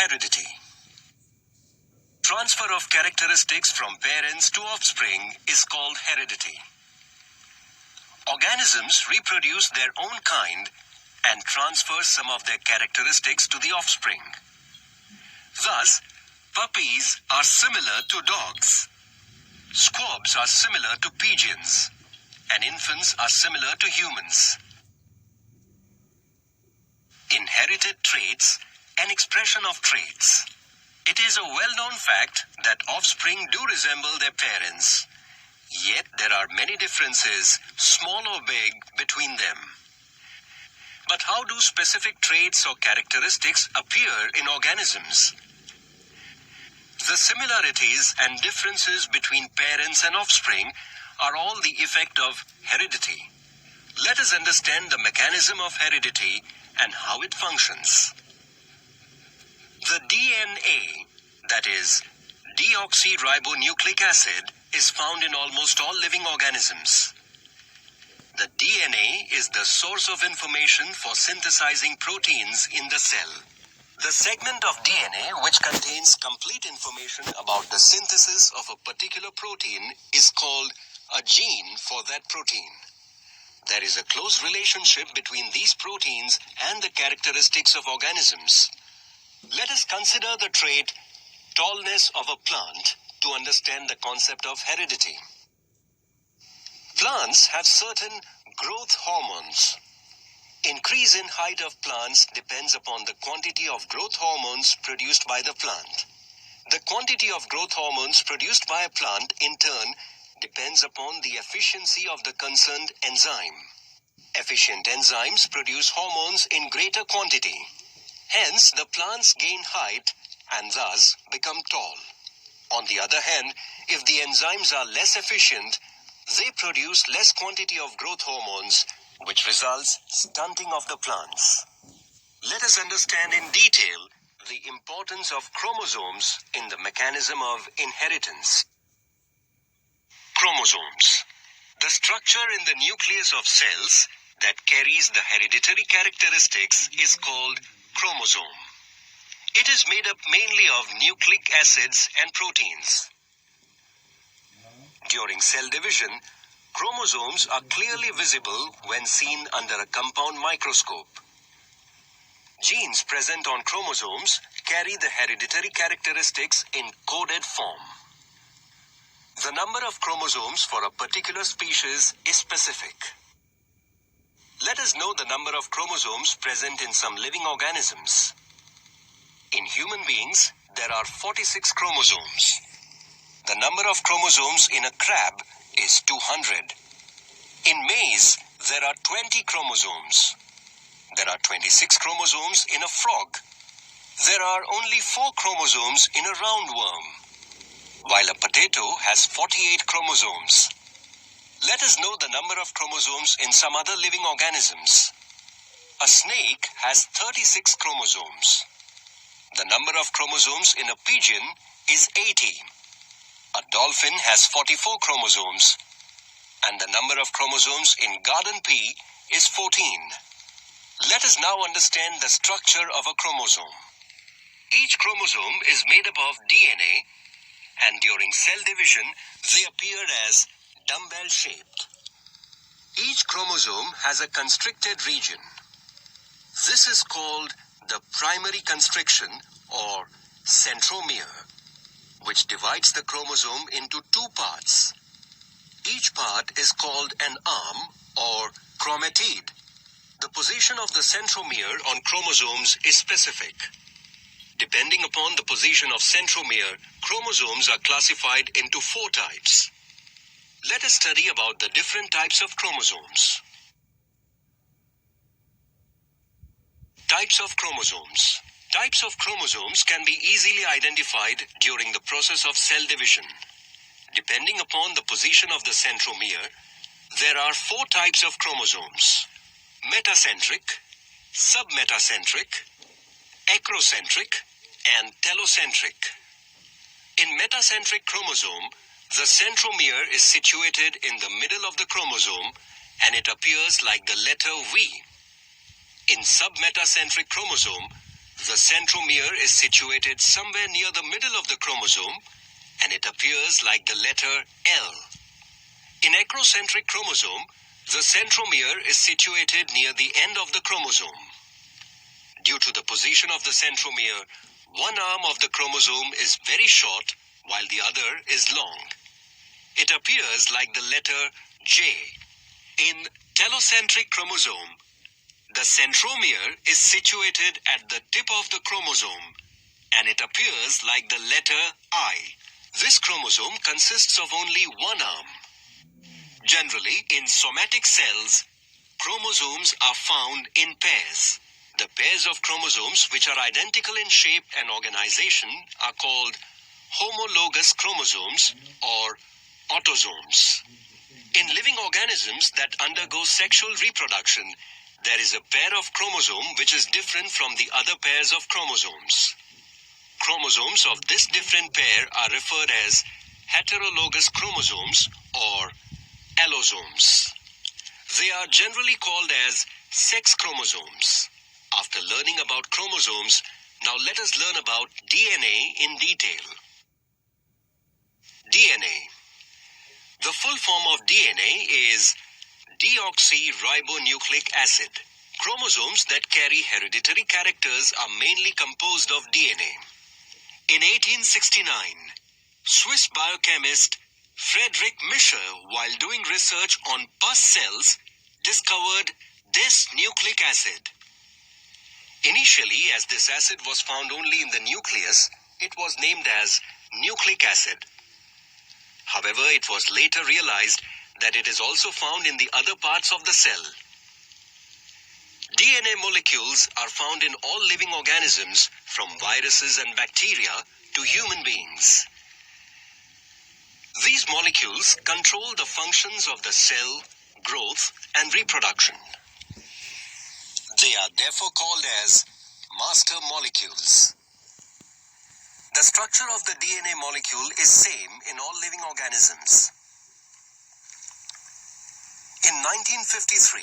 heredity. Transfer of characteristics from parents to offspring is called heredity. Organisms reproduce their own kind and transfer some of their characteristics to the offspring. Thus, puppies are similar to dogs. Squabs are similar to pigeons, and infants are similar to humans. Inherited traits, an expression of traits. It is a well-known fact that offspring do resemble their parents, yet there are many differences, small or big, between them. But how do specific traits or characteristics appear in organisms? The similarities and differences between parents and offspring are all the effect of heredity. Let us understand the mechanism of heredity and how it functions. The DNA, that is, deoxyribonucleic acid, is found in almost all living organisms. The DNA is the source of information for synthesizing proteins in the cell. The segment of DNA which contains complete information about the synthesis of a particular protein is called a gene for that protein. There is a close relationship between these proteins and the characteristics of organisms. Let us consider the trait tallness of a plant to understand the concept of heredity. Plants have certain growth hormones. Increase in height of plants depends upon the quantity of growth hormones produced by the plant. The quantity of growth hormones produced by a plant, in turn, depends upon the efficiency of the concerned enzyme. Efficient enzymes produce hormones in greater quantity. Hence, the plants gain height and thus become tall. On the other hand, if the enzymes are less efficient, they produce less quantity of growth hormones, which results stunting of the plants. Let us understand in detail the importance of chromosomes in the mechanism of inheritance. Chromosomes. The structure in the nucleus of cells that carries the hereditary characteristics is called chromosome. It is made up mainly of nucleic acids and proteins. During cell division, chromosomes are clearly visible when seen under a compound microscope. Genes present on chromosomes carry the hereditary characteristics in coded form. The number of chromosomes for a particular species is specific. Let us know the number of chromosomes present in some living organisms. In human beings, there are 46 chromosomes. The number of chromosomes in a crab is 200. In maize, there are 20 chromosomes. There are 26 chromosomes in a frog. There are only 4 chromosomes in a roundworm, while a potato has 48 chromosomes. Let us know the number of chromosomes in some other living organisms. A snake has 36 chromosomes. The number of chromosomes in a pigeon is 80. A dolphin has 44 chromosomes, and the number of chromosomes in garden pea is 14. Let us now understand the structure of a chromosome. Each chromosome is made up of DNA, and during cell division, they appear as dumbbell-shaped. Each chromosome has a constricted region. This is called the primary constriction or centromere, which divides the chromosome into 2 parts. Each part is called an arm or chromatid. The position of the centromere on chromosomes is specific. Depending upon the position of centromere, chromosomes are classified into 4 types. Let us study about the different types of chromosomes. Types of chromosomes. Types of chromosomes can be easily identified during the process of cell division. Depending upon the position of the centromere, there are 4 types of chromosomes: metacentric, submetacentric, acrocentric, and telocentric. In metacentric chromosome, the centromere is situated in the middle of the chromosome and it appears like the letter V. In submetacentric chromosome, The centromere is situated somewhere near the middle of the chromosome and it appears like the letter L. In acrocentric chromosome, the centromere is situated near the end of the chromosome. Due to the position of the centromere, one arm of the chromosome is very short while the other is long. It appears like the letter J. In telocentric chromosome, the centromere is situated at the tip of the chromosome and it appears like the letter I. This chromosome consists of only one arm. Generally, in somatic cells, chromosomes are found in pairs. The pairs of chromosomes which are identical in shape and organization are called homologous chromosomes or autosomes. In living organisms that undergo sexual reproduction, there is a pair of chromosome which is different from the other pairs of chromosomes. Chromosomes of this different pair are referred as heterologous chromosomes or allosomes. They are generally called as sex chromosomes. After learning about chromosomes, now let us learn about DNA in detail. DNA. The full form of DNA is deoxyribonucleic acid. Chromosomes that carry hereditary characters are mainly composed of DNA. In 1869, Swiss biochemist Friedrich Mischer, while doing research on pus cells, discovered this nucleic acid. Initially, as this acid was found only in the nucleus, it was named as nucleic acid. However, it was later realized that it is also found in the other parts of the cell. DNA molecules are found in all living organisms, from viruses and bacteria to human beings. These molecules control the functions of the cell, growth, and reproduction. They are therefore called as master molecules. The structure of the DNA molecule is same in all living organisms. In 1953,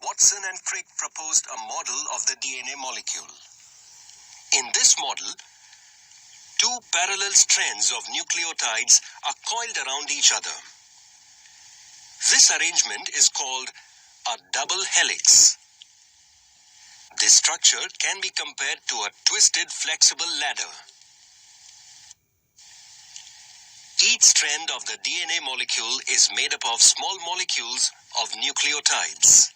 Watson and Crick proposed a model of the DNA molecule. In this model, two parallel strands of nucleotides are coiled around each other. This arrangement is called a double helix. This structure can be compared to a twisted flexible ladder. Each strand of the DNA molecule is made up of small molecules of nucleotides.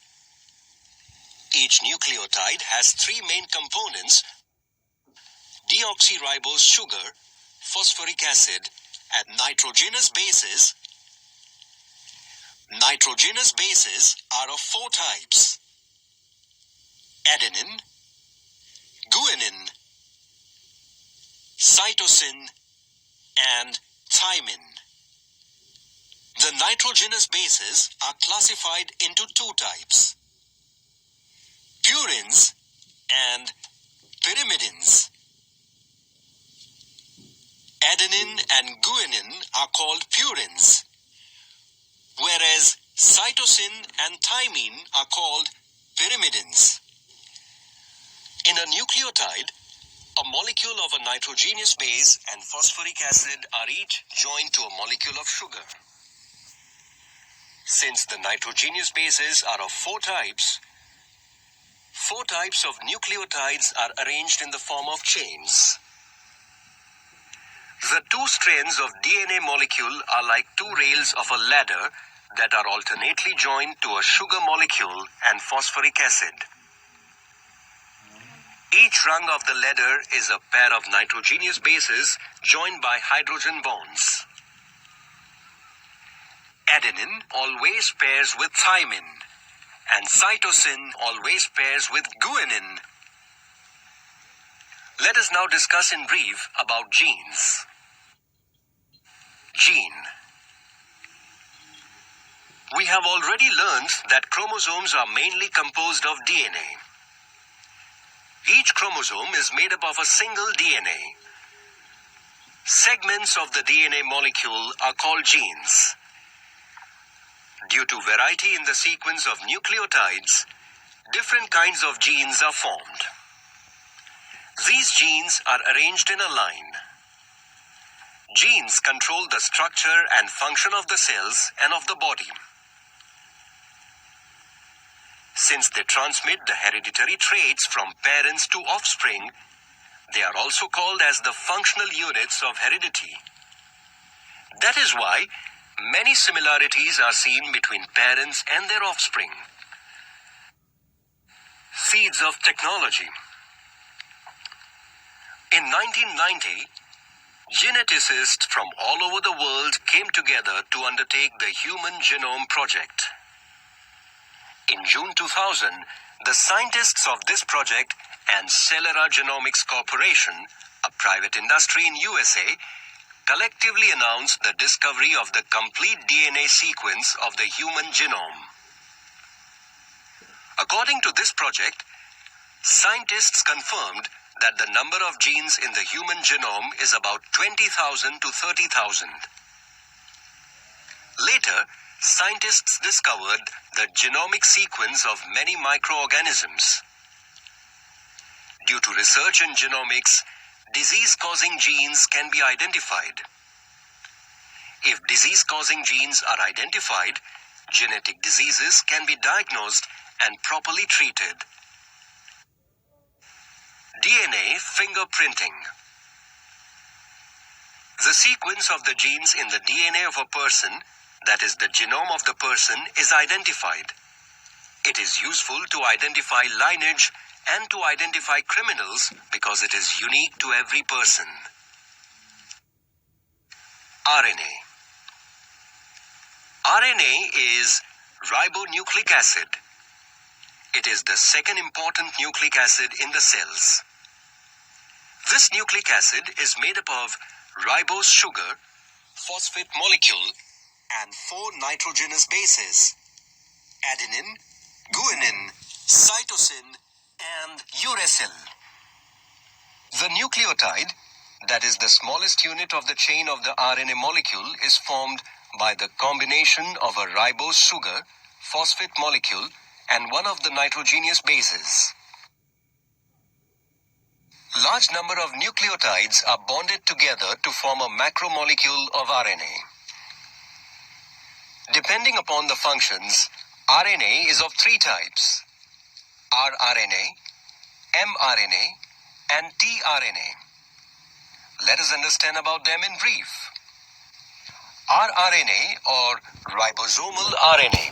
Each nucleotide has three main components: deoxyribose sugar, phosphoric acid, and nitrogenous bases. Nitrogenous bases are of four types: adenine, guanine, cytosine, and thymine. The nitrogenous bases are classified into two types: purines and pyrimidines. Adenine and guanine are called purines, whereas cytosine and thymine are called pyrimidines. In a nucleotide, a molecule of a nitrogenous base and phosphoric acid are each joined to a molecule of sugar. Since the nitrogenous bases are of four types of nucleotides are arranged in the form of chains. The two strands of DNA molecule are like two rails of a ladder that are alternately joined to a sugar molecule and phosphoric acid. Each rung of the ladder is a pair of nitrogenous bases joined by hydrogen bonds. Adenine always pairs with thymine, and cytosine always pairs with guanine. Let us now discuss in brief about genes. Gene. We have already learned that chromosomes are mainly composed of DNA. Each chromosome is made up of a single DNA. Segments of the DNA molecule are called genes. Due to variety in the sequence of nucleotides, different kinds of genes are formed. These genes are arranged in a line. Genes control the structure and function of the cells and of the body. Since they transmit the hereditary traits from parents to offspring, they are also called as the functional units of heredity. That is why many similarities are seen between parents and their offspring. Seeds of technology. In 1990, geneticists from all over the world came together to undertake the Human Genome Project. In June 2000, the scientists of this project and Celera Genomics Corporation, a private industry in USA, collectively announced the discovery of the complete DNA sequence of the human genome. According to this project, scientists confirmed that the number of genes in the human genome is about 20,000 to 30,000. Later, scientists discovered the genomic sequence of many microorganisms. Due to research in genomics, disease-causing genes can be identified. If disease-causing genes are identified, genetic diseases can be diagnosed and properly treated. DNA fingerprinting. The sequence of the genes in the DNA of a person, that is the genome of the person, is identified. It is useful to identify lineage and to identify criminals because it is unique to every person. RNA. RNA is ribonucleic acid. It is the second important nucleic acid in the cells. This nucleic acid is made up of ribose sugar, phosphate molecule, and 4 nitrogenous bases: adenine, guanine, cytosine, and uracil. The nucleotide, that is the smallest unit of the chain of the RNA molecule, is formed by the combination of a ribose sugar, phosphate molecule, and one of the nitrogenous bases. Large number of nucleotides are bonded together to form a macromolecule of RNA. Depending upon the functions, RNA is of 3 types: rRNA, mRNA, and tRNA. Let us understand about them in brief. rRNA, or ribosomal RNA.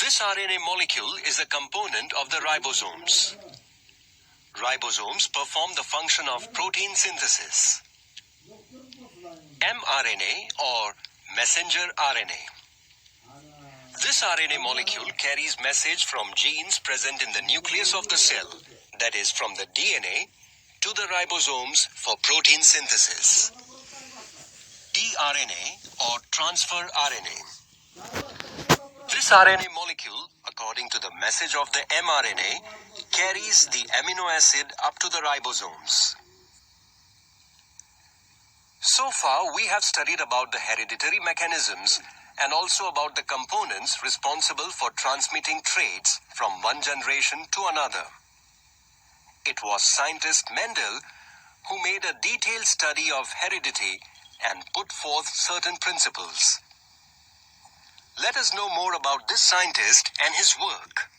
This RNA molecule is a component of the ribosomes. Ribosomes perform the function of protein synthesis. mRNA, or messenger RNA. This RNA molecule carries message from genes present in the nucleus of the cell, that is, from the DNA to the ribosomes for protein synthesis. tRNA, or transfer RNA. This RNA molecule, according to the message of the mRNA, carries the amino acid up to the ribosomes. So far, we have studied about the hereditary mechanisms and also about the components responsible for transmitting traits from one generation to another. It was scientist Mendel who made a detailed study of heredity and put forth certain principles. Let us know more about this scientist and his work.